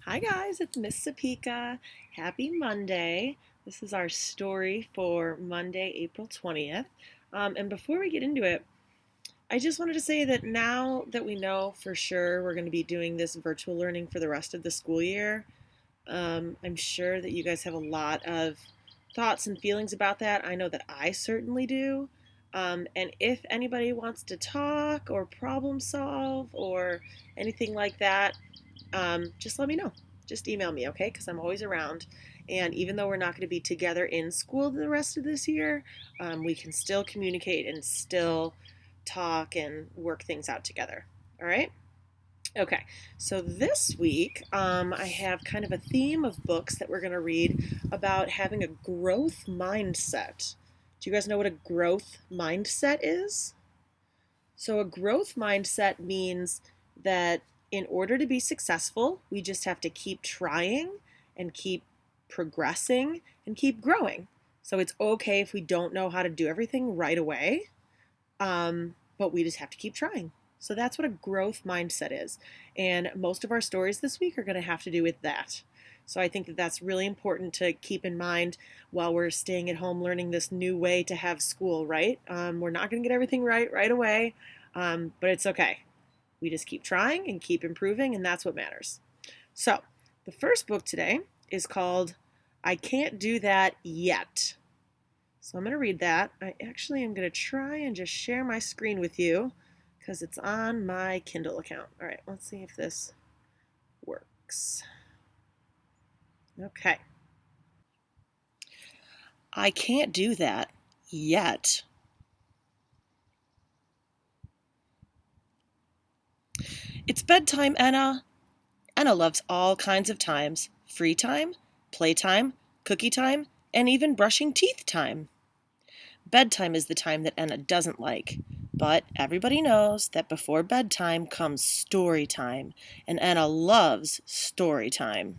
Hi guys, it's Miss Sapika. Happy Monday. This is our story for Monday, April 20th. And before we get into it, I just wanted to say that now that we know for sure we're going to be doing this virtual learning for the rest of the school year, I'm sure that you guys have a lot of thoughts and feelings about that. I know that I certainly do. And if anybody wants to talk or problem solve or anything like that, just let me know. Just email me, okay? Because I'm always around. And even though we're not going to be together in school the rest of this year, we can still communicate and still talk and work things out together. All right? Okay, so this week I have kind of a theme of books that we're going to read about having a growth mindset. Do you guys know what a growth mindset is? So, a growth mindset means that in order to be successful, we just have to keep trying and keep progressing and keep growing. So, it's okay if we don't know how to do everything right away, but we just have to keep trying. So, that's what a growth mindset is. And most of our stories this week are going to have to do with that. So, I think that that's really important to keep in mind while we're staying at home learning this new way to have school, right? We're not going to get everything right away, but it's okay. We just keep trying and keep improving, and that's what matters. So, the first book today is called I Can't Do That Yet. So, I'm going to read that. I actually am going to try and just share my screen with you because it's on my Kindle account. All right, let's see if this works. Okay. I can't do that yet. It's bedtime, Enna. Enna loves all kinds of times: free time, playtime, cookie time, and even brushing teeth time. Bedtime is the time that Enna doesn't like, but everybody knows that before bedtime comes story time, and Enna loves story time.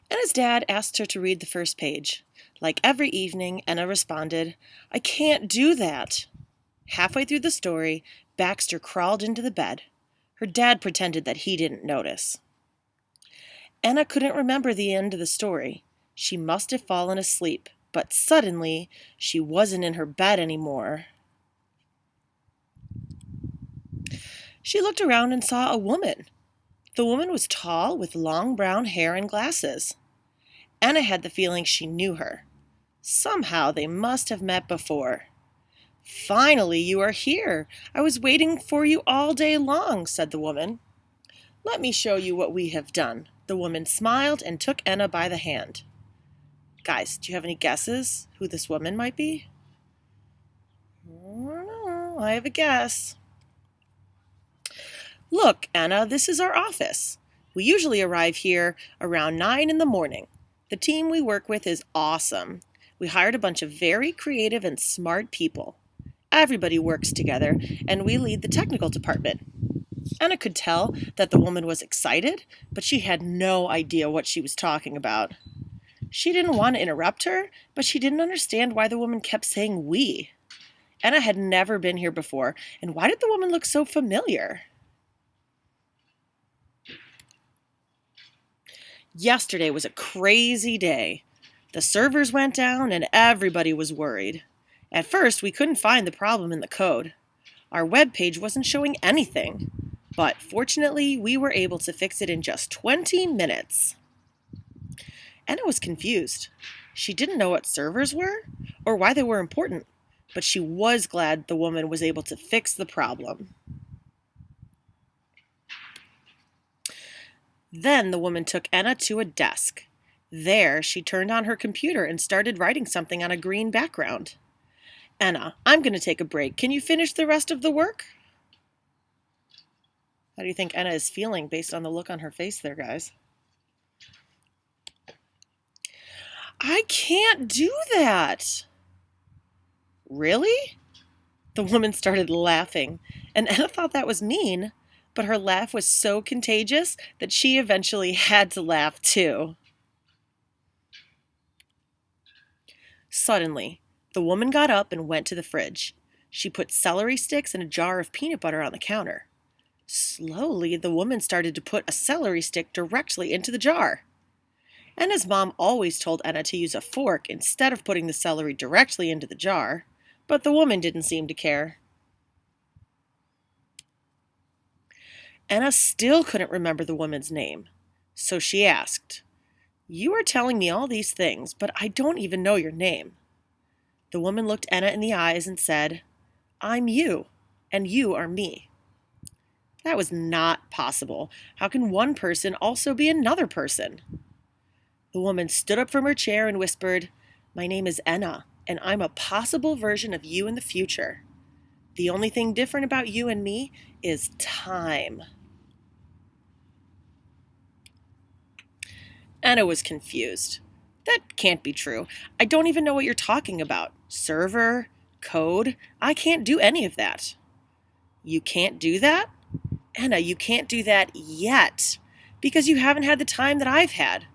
Enna's dad asked her to read the first page. Like every evening, Enna responded, "I can't do that." Halfway through the story, Baxter crawled into the bed. Her dad pretended that he didn't notice. Enna couldn't remember the end of the story. She must have fallen asleep, but suddenly she wasn't in her bed anymore. She looked around and saw a woman. The woman was tall with long brown hair and glasses. Enna had the feeling she knew her. Somehow they must have met before. "Finally, you are here. I was waiting for you all day long," said the woman. "Let me show you what we have done." The woman smiled and took Enna by the hand. Guys, do you have any guesses who this woman might be? I don't know. I have a guess. "Look, Enna, this is our office. We usually arrive here around 9 in the morning. The team we work with is awesome. We hired a bunch of very creative and smart people. Everybody works together, and we lead the technical department." Enna could tell that the woman was excited, but she had no idea what she was talking about. She didn't want to interrupt her, but she didn't understand why the woman kept saying "we." Enna had never been here before, and why did the woman look so familiar? Yesterday was a crazy day. The servers went down and everybody was worried. At first, we couldn't find the problem in the code. Our web page wasn't showing anything. But fortunately, we were able to fix it in just 20 minutes. Enna was confused. She didn't know what servers were or why they were important, but she was glad the woman was able to fix the problem. Then the woman took Enna to a desk. There, she turned on her computer and started writing something on a green background. "Enna, I'm going to take a break. Can you finish the rest of the work?" How do you think Enna is feeling based on the look on her face there, guys? "I can't do that." "Really?" The woman started laughing, and Enna thought that was mean, but her laugh was so contagious that she eventually had to laugh too. Suddenly, the woman got up and went to the fridge. She put celery sticks and a jar of peanut butter on the counter. Slowly, the woman started to put a celery stick directly into the jar. Enna's mom always told Enna to use a fork instead of putting the celery directly into the jar, but the woman didn't seem to care. Enna still couldn't remember the woman's name, so she asked, "You are telling me all these things, but I don't even know your name." The woman looked Enna in the eyes and said, "I'm you, and you are me." That was not possible. How can one person also be another person? The woman stood up from her chair and whispered, "My name is Enna, and I'm a possible version of you in the future. The only thing different about you and me is time." Enna was confused. "That can't be true. I don't even know what you're talking about. Server? Code? I can't do any of that." "You can't do that?" "Enna, you can't do that yet, because you haven't had the time that I've had.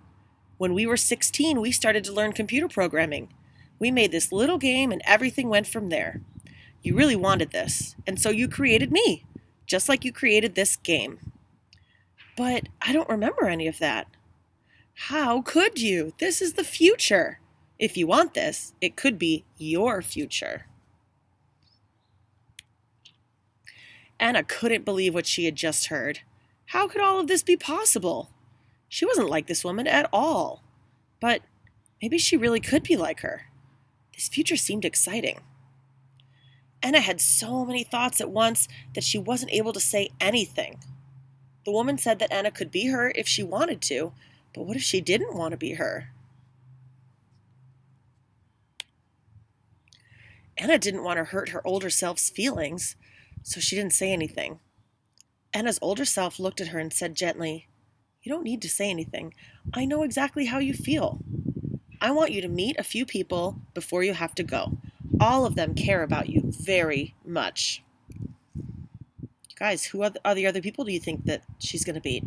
When we were 16, we started to learn computer programming. We made this little game and everything went from there. You really wanted this, and so you created me, just like you created this game." "But I don't remember any of that." "How could you? This is the future. If you want this, it could be your future." Enna couldn't believe what she had just heard. How could all of this be possible? She wasn't like this woman at all. But maybe she really could be like her. This future seemed exciting. Enna had so many thoughts at once that she wasn't able to say anything. The woman said that Enna could be her if she wanted to, but what if she didn't want to be her? Enna didn't want to hurt her older self's feelings, so she didn't say anything. Enna's older self looked at her and said gently, "You don't need to say anything. I know exactly how you feel. I want you to meet a few people before you have to go. All of them care about you very much." Guys, who are the other people do you think that she's going to meet?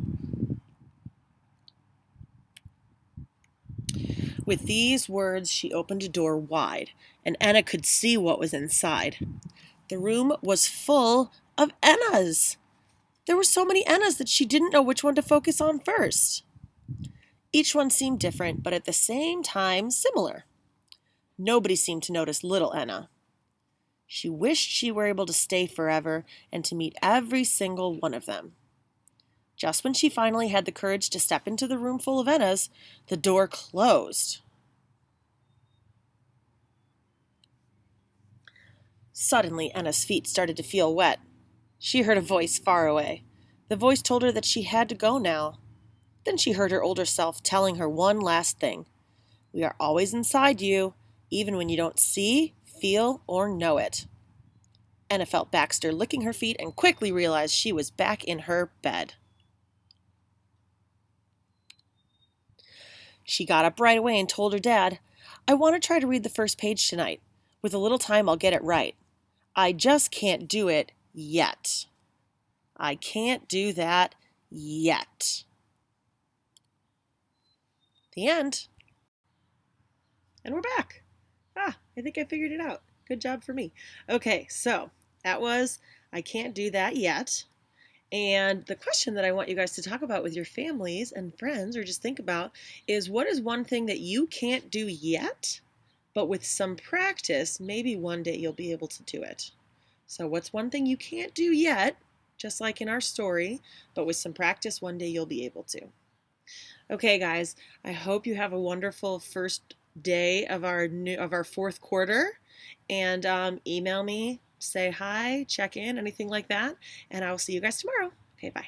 With these words, she opened a door wide, and Enna could see what was inside. The room was full of Ennas. There were so many Ennas that she didn't know which one to focus on first. Each one seemed different, but at the same time similar. Nobody seemed to notice little Enna. She wished she were able to stay forever and to meet every single one of them. Just when she finally had the courage to step into the room full of Ennas, the door closed. Suddenly, Enna's feet started to feel wet. She heard a voice far away. The voice told her that she had to go now. Then she heard her older self telling her one last thing. "We are always inside you, even when you don't see, feel, or know it." Enna felt Baxter licking her feet and quickly realized she was back in her bed. She got up right away and told her dad, "I want to try to read the first page tonight. With a little time, I'll get it right. I just can't do it yet. I can't do that yet." The end. And we're back. I think I figured it out. Good job for me. Okay, so that was I Can't Do That Yet. And the question that I want you guys to talk about with your families and friends, or just think about, is what is one thing that you can't do yet, but with some practice, maybe one day you'll be able to do it. So what's one thing you can't do yet, just like in our story, but with some practice, one day you'll be able to. Okay, guys, I hope you have a wonderful first day of our fourth quarter, and email me, say hi, check in, anything like that, and I will see you guys tomorrow. Okay, bye.